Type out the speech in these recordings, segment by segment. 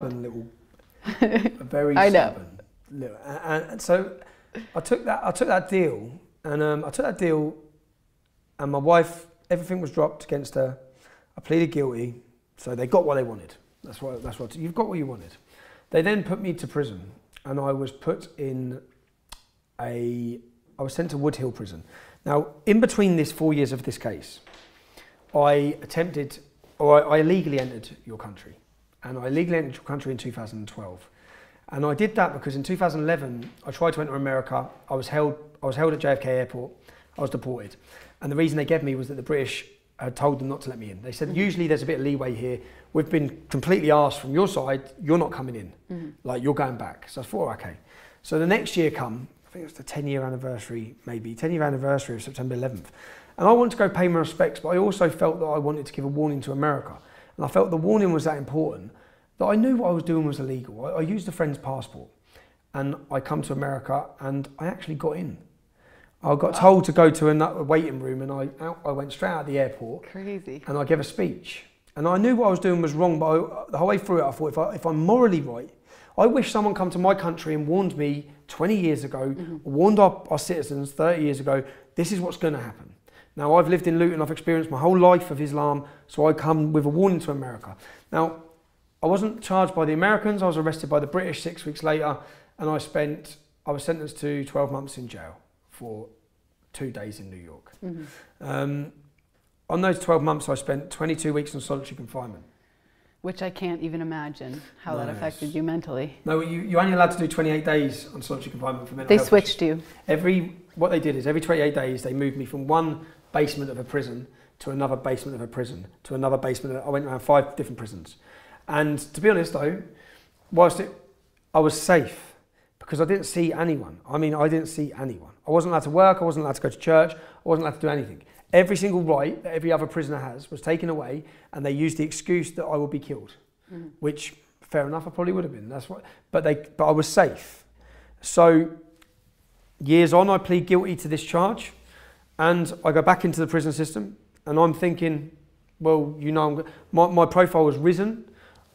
little, very I know. stubborn little, and so I took that deal, and my wife, everything was dropped against her. I pleaded guilty, so they got what they wanted. That's what you've got what you wanted. They then put me to prison, and I was sent to Wood Hill prison. Now, in between this 4 years of this case, I illegally entered your country. And I illegally entered your country in 2012. And I did that because in 2011, I tried to enter America. I was held at JFK Airport. I was deported. And the reason they gave me was that the British had told them not to let me in. They said, usually there's a bit of leeway here. We've been completely asked from your side, you're not coming in. Like, you're going back. So I thought, okay. So the next year come, I think it was the 10-year anniversary, maybe, 10-year anniversary of September 11th. And I wanted to go pay my respects, but I also felt that I wanted to give a warning to America. And I felt the warning was that important, that I knew what I was doing was illegal. I used a friend's passport, and I come to America, and I actually got in. I got told to go to a waiting room, and I went straight out of the airport. Crazy. And I gave a speech. And I knew what I was doing was wrong, but the whole way through it, I thought, if I'm morally right, I wish someone come to my country and warned me 20 years ago, warned our citizens 30 years ago, this is what's going to happen. Now, I've lived in Luton, I've experienced my whole life of Islam, so I come with a warning to America. Now, I wasn't charged by the Americans, I was arrested by the British 6 weeks later, and I was sentenced to 12 months in jail for 2 days in New York. On those 12 months, I spent 22 weeks in solitary confinement. Which I can't even imagine how that affected you mentally. No, you're only allowed to do 28 days on solitary confinement for mental health. They switched you. What they did is every 28 days, they moved me from one basement of a prison to another basement of a prison to another basement. I went around 5 different prisons. And to be honest though, I was safe because I didn't see anyone. I mean, I didn't see anyone. I wasn't allowed to work, I wasn't allowed to go to church, I wasn't allowed to do anything. Every single right that every other prisoner has was taken away, and they used the excuse that I would be killed, which, fair enough, I probably would have been. But I was safe. So years on, I plead guilty to this charge, and I go back into the prison system, and I'm thinking, well, you know, my profile has risen.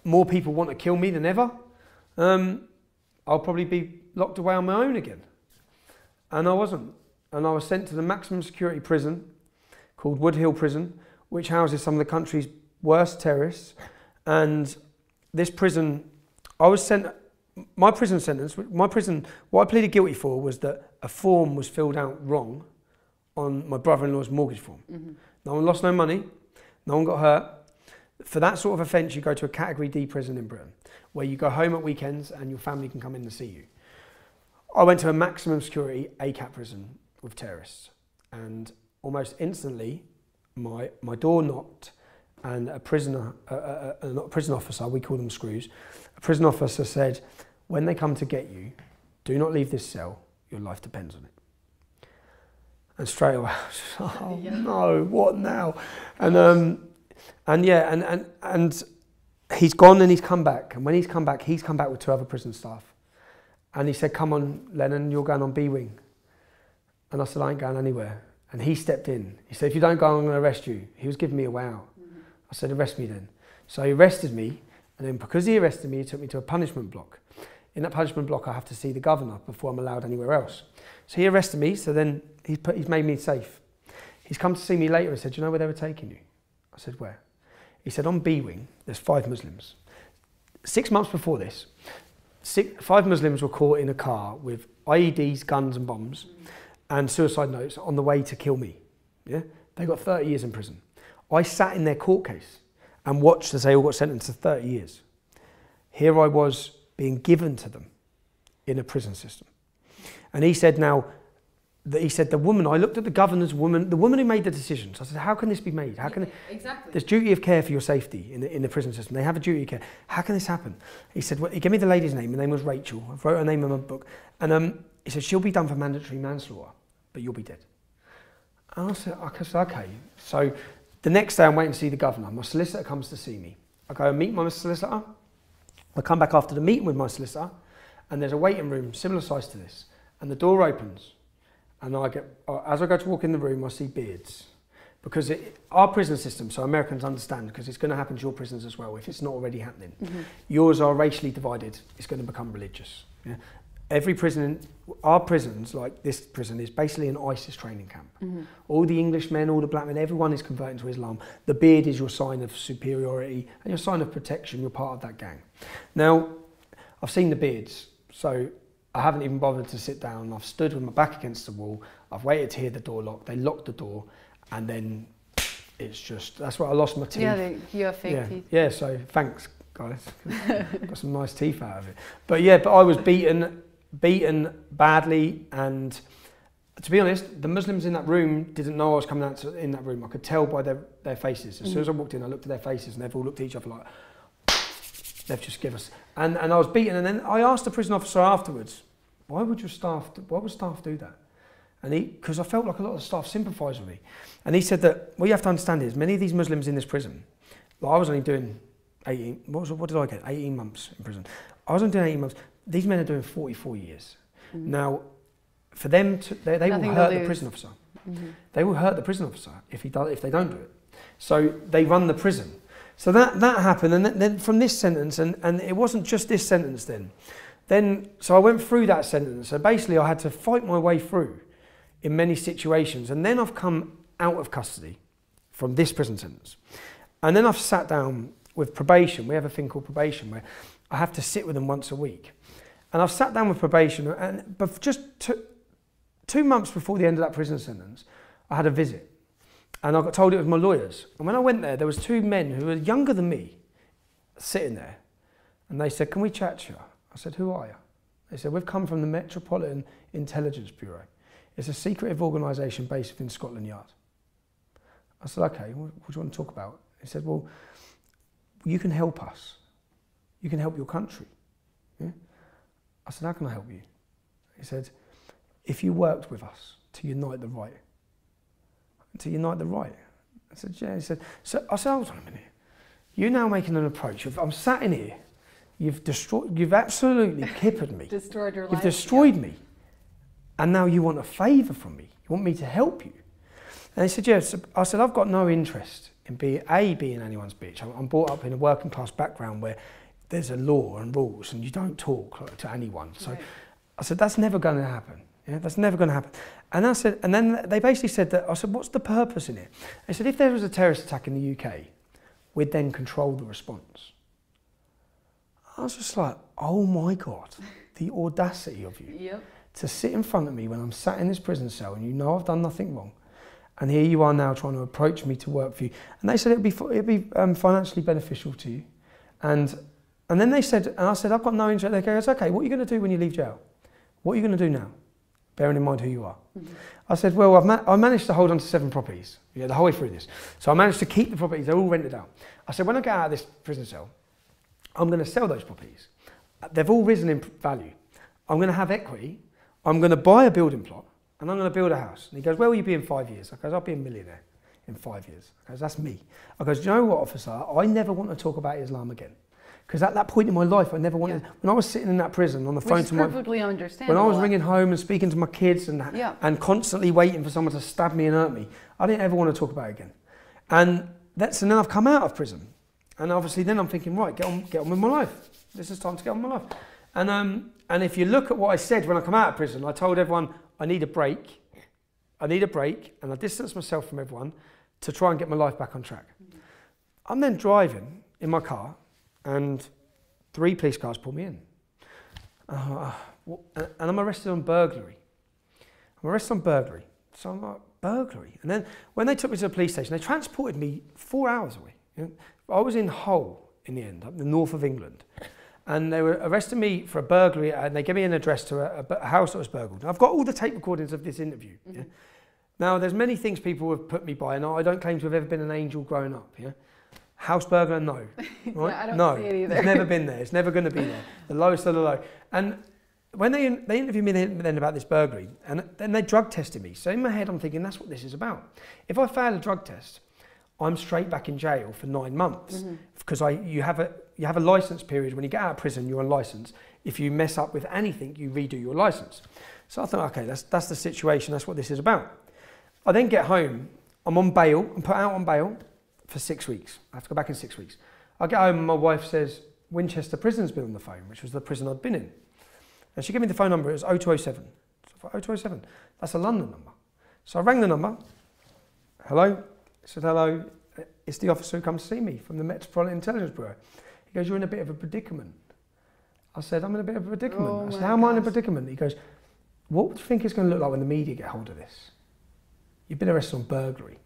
More people want to kill me than ever. I'll probably be locked away on my own again. And I wasn't. And I was sent to the maximum security prison called Wood Hill Prison, which houses some of the country's worst terrorists. And this prison, my prison sentence, what I pleaded guilty for was that a form was filled out wrong on my brother-in-law's mortgage form. No one lost no money, no one got hurt. For that sort of offence, you go to a Category D prison in Britain, where you go home at weekends and your family can come in to see you. I went to a maximum security ACAT prison with terrorists, and almost instantly, my door knocked, and a prison officer, we call them screws, a prison officer said, when they come to get you, do not leave this cell, your life depends on it. And straight away, I was just, oh no, what now? And he's gone and he's come back. And when he's come back with 2 other prison staff. And he said, come on, Lennon, you're going on B wing. And I said, I ain't going anywhere. And he stepped in. He said, if you don't go, I'm going to arrest you. He was giving me a way out. I said, arrest me then. So he arrested me. And then because he arrested me, he took me to a punishment block. In that punishment block, I have to see the governor before I'm allowed anywhere else. So he arrested me. So then he's made me safe. He's come to see me later and said, do you know where they were taking you? I said, where? He said, on B wing, there's 5 Muslims. 6 months before this, 5 Muslims were caught in a car with IEDs, guns and bombs and suicide notes on the way to kill me. Yeah? They got 30 years in prison. I sat in their court case and watched as they all got sentenced to 30 years. Here I was being given to them in a prison system. And he said the woman, I looked at the governor's woman, the woman who made the decisions. I said, how can this be made? How can exactly. There's duty of care for your safety in the prison system. They have a duty of care. How can this happen? He said, well, he gave me the lady's name. Her name was Rachel. I wrote her name in my book. And he said, she'll be done for mandatory manslaughter, but you'll be dead. And I said, okay. So the next day I'm waiting to see the governor. My solicitor comes to see me. I go and meet my solicitor. I come back after the meeting with my solicitor, and there's a waiting room similar size to this. And the door opens. And as I go to walk in the room, I see beards. because our prison system, so Americans understand, because it's going to happen to your prisons as well if it's not already happening. Yours are racially divided. It's going to become religious. Yeah? Every prison, our prisons, like this prison, is basically an ISIS training camp. All the Englishmen, all the black men, everyone is converting to Islam. The beard is your sign of superiority and your sign of protection. You're part of that gang. Now, I've seen the beards, so I haven't even bothered to sit down. I've stood with my back against the wall. I've waited to hear the door lock. They locked the door, and then it's just, that's where I lost my teeth. Yeah, you have fake teeth. Yeah, so thanks, guys. Got some nice teeth out of it. But yeah, but I was beaten badly, and to be honest, the Muslims in that room didn't know I was coming out in that room. I could tell by their faces. As soon as I walked in, I looked at their faces, and they've all looked at each other like, they've just given us. And I was beaten, and then I asked the prison officer afterwards, why would staff do that? And because I felt like a lot of the staff sympathised with me. And he said that what you have to understand is many of these Muslims in this prison, like I was only doing 18, what did I get? 18 months in prison. I was only doing 18 months. These men are doing 44 years. Now, for them, they will hurt the prison officer. They will hurt the prison officer if they don't do it. So they run the prison. So that happened, and then from this sentence, and it wasn't just this sentence then, so I went through that sentence. So basically I had to fight my way through in many situations, and then I've come out of custody from this prison sentence. And then I've sat down with probation. We have a thing called probation where I have to sit with them once a week. And I've sat down with probation, but just 2 months before the end of that prison sentence, I had a visit. And I got told it was my lawyers. And when I went there was 2 men who were younger than me sitting there. And they said, can we chat to you? I said, who are you? They said, we've come from the Metropolitan Intelligence Bureau. It's a secretive organisation based within Scotland Yard. I said, okay, what do you want to talk about? He said, well, you can help us. You can help your country. Yeah? I said, how can I help you? He said, if you worked with us to unite the right. To unite the right. I said, yeah. He said, so I said, hold on a minute. You're now making an approach. I'm sat in here. You've absolutely kippered me. Destroyed your life. You've destroyed me. And now you want a favour from me. You want me to help you. And he said, yes. I said, I've got no interest in being anyone's bitch. I'm brought up in a working class background where there's a law and rules and you don't talk to anyone. So right. I said, that's never going to happen. Yeah, that's never going to happen. And I said, and then they basically said that, I said, what's the purpose in it? They said, if there was a terrorist attack in the UK, we'd then control the response. I was just like, oh my God, the audacity of you. Yep. To sit in front of me when I'm sat in this prison cell and you know I've done nothing wrong. And here you are now trying to approach me to work for you. And they said it'd be financially beneficial to you. And then they said, and I said, I've got no interest. They go, it's okay, what are you going to do when you leave jail? What are you going to do now? Bearing in mind who you are. I said, well, I managed to hold on to 7 properties the whole way through this. So I managed to keep the properties, they're all rented out. I said, when I get out of this prison cell, I'm going to sell those properties. They've all risen in value. I'm going to have equity. I'm going to buy a building plot and I'm going to build a house. And he goes, where will you be in 5 years? I goes, I'll be a millionaire in 5 years. I goes, that's me. I goes, do you know what, officer? I never want to talk about Islam again. Because at that point in my life, I never wanted, when I was sitting in that prison on the phone to my, when I was ringing home and speaking to my kids and constantly waiting for someone to stab me and hurt me, I didn't ever want to talk about it again. And then I've come out of prison. And obviously then I'm thinking, right, get on with my life. This is time to get on with my life. And if you look at what I said when I come out of prison, I told everyone, I need a break. I need a break. And I distanced myself from everyone to try and get my life back on track. I'm then driving in my car and 3 police cars pull me in. And I'm arrested on burglary. I'm arrested on burglary. So I'm like, burglary? And then when they took me to the police station, they transported me 4 hours away. You know? I was in Hull in the end, up in the north of England. And they were arresting me for a burglary and they gave me an address to a house that was burgled. And I've got all the tape recordings of this interview. Yeah? Now, there's many things people have put me by and I don't claim to have ever been an angel growing up. Yeah? House burglar, no. Right? Yeah, I don't see it either. It's never been there. It's never going to be there. The lowest of the low. And when they interviewed me then about this burglary, and then they drug tested me. So in my head, I'm thinking, that's what this is about. If I fail a drug test, I'm straight back in jail for 9 months because you have a license period. When you get out of prison, you're on license. If you mess up with anything, you redo your license. So I thought, okay, that's the situation. That's what this is about. I then get home I'm on bail. I'm put out on bail for 6 weeks. I have to go back in 6 weeks. I get home and my wife says, Winchester Prison's been on the phone, which was the prison I'd been in. And she gave me the phone number, it was 0207. So I thought, 0207, that's a London number. So I rang the number. Hello? I said, hello, it's the officer who comes to see me from the Metropolitan Intelligence Bureau. He goes, you're in a bit of a predicament. I said, I'm in a bit of a predicament. Oh I said, how am I in a predicament? He goes, what do you think it's going to look like when the media get hold of this? You've been arrested on burglary.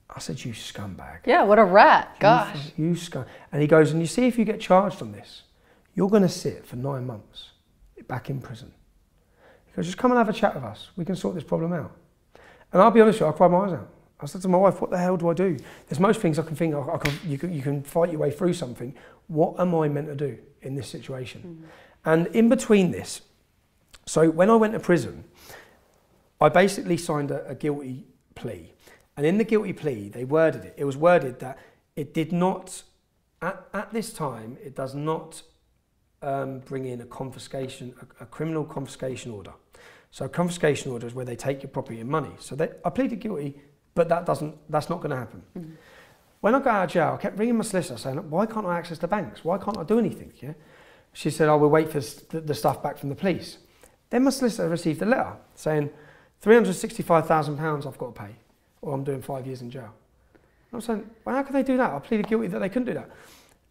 I said, you scumbag. Yeah, what a rat. Gosh. You scum. And he goes, and you see if you get charged on this, you're going to sit for 9 months back in prison. He goes, just come and have a chat with us. We can sort this problem out. And I'll be honest with you, I cried my eyes out. I said to my wife, what the hell do I do? There's most things I can think, you can fight your way through something. What am I meant to do in this situation? And in between this, so when I went to prison, I basically signed a guilty plea. And in the guilty plea, it was worded that it did not, at this time, it does not bring in a criminal confiscation order. So a confiscation order is where they take your property and money. So I pleaded guilty, but that's not going to happen. Mm-hmm. When I got out of jail, I kept ringing my solicitor saying, why can't I access the banks? Why can't I do anything? Yeah? She said, oh, we'll wait for the stuff back from the police. Then my solicitor received a letter saying, £365,000 I've got to pay, or I'm doing 5 years in jail. And I'm saying, well, how can they do that? I pleaded guilty that they couldn't do that.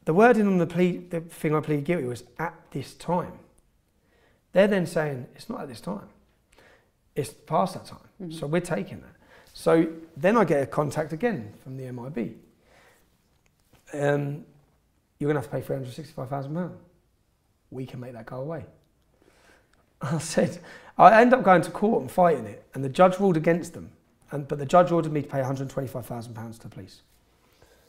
The wording on the thing I pleaded guilty was at this time. They're then saying, it's not at this time. It's past that time. Mm-hmm. So we're taking that. So then I get a contact again from the MIB. You're going to have to pay £365,000. We can make that go away. I said, I ended up going to court and fighting it, and the judge ruled against them. But the judge ordered me to pay £125,000 to the police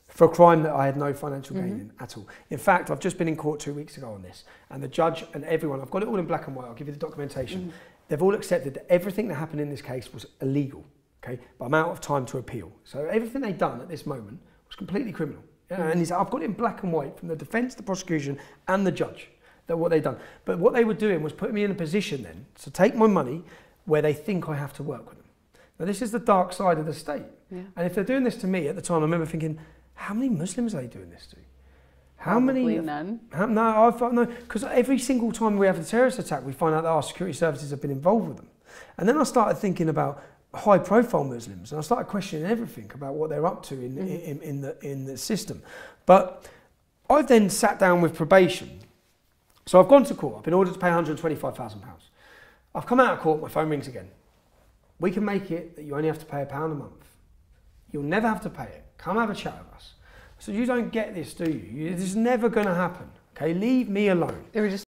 for a crime that I had no financial gain in at all. In fact, I've just been in court 2 weeks ago on this, and the judge and everyone, I've got it all in black and white, I'll give you the documentation. They've all accepted that everything that happened in this case was illegal, okay? But I'm out of time to appeal. So everything they'd done at this moment was completely criminal. Yeah? And I've got it in black and white from the defence, the prosecution, and the judge, that what they'd done. But what they were doing was putting me in a position then to take my money where they think I have to work with them. Now, this is the dark side of the state. Yeah. And if they're doing this to me at the time, I remember thinking, how many Muslims are they doing this to? Probably none. No, because every single time we have a terrorist attack, we find out that our security services have been involved with them. And then I started thinking about high-profile Muslims, and I started questioning everything about what they're up to in the system. But I've then sat down with probation. So I've gone to court. I've been ordered to pay £125,000. I've come out of court, my phone rings again. We can make it that you only have to pay £1 a month. You'll never have to pay it. Come have a chat with us. So you don't get this, do you? This is never going to happen. Okay, leave me alone. They were just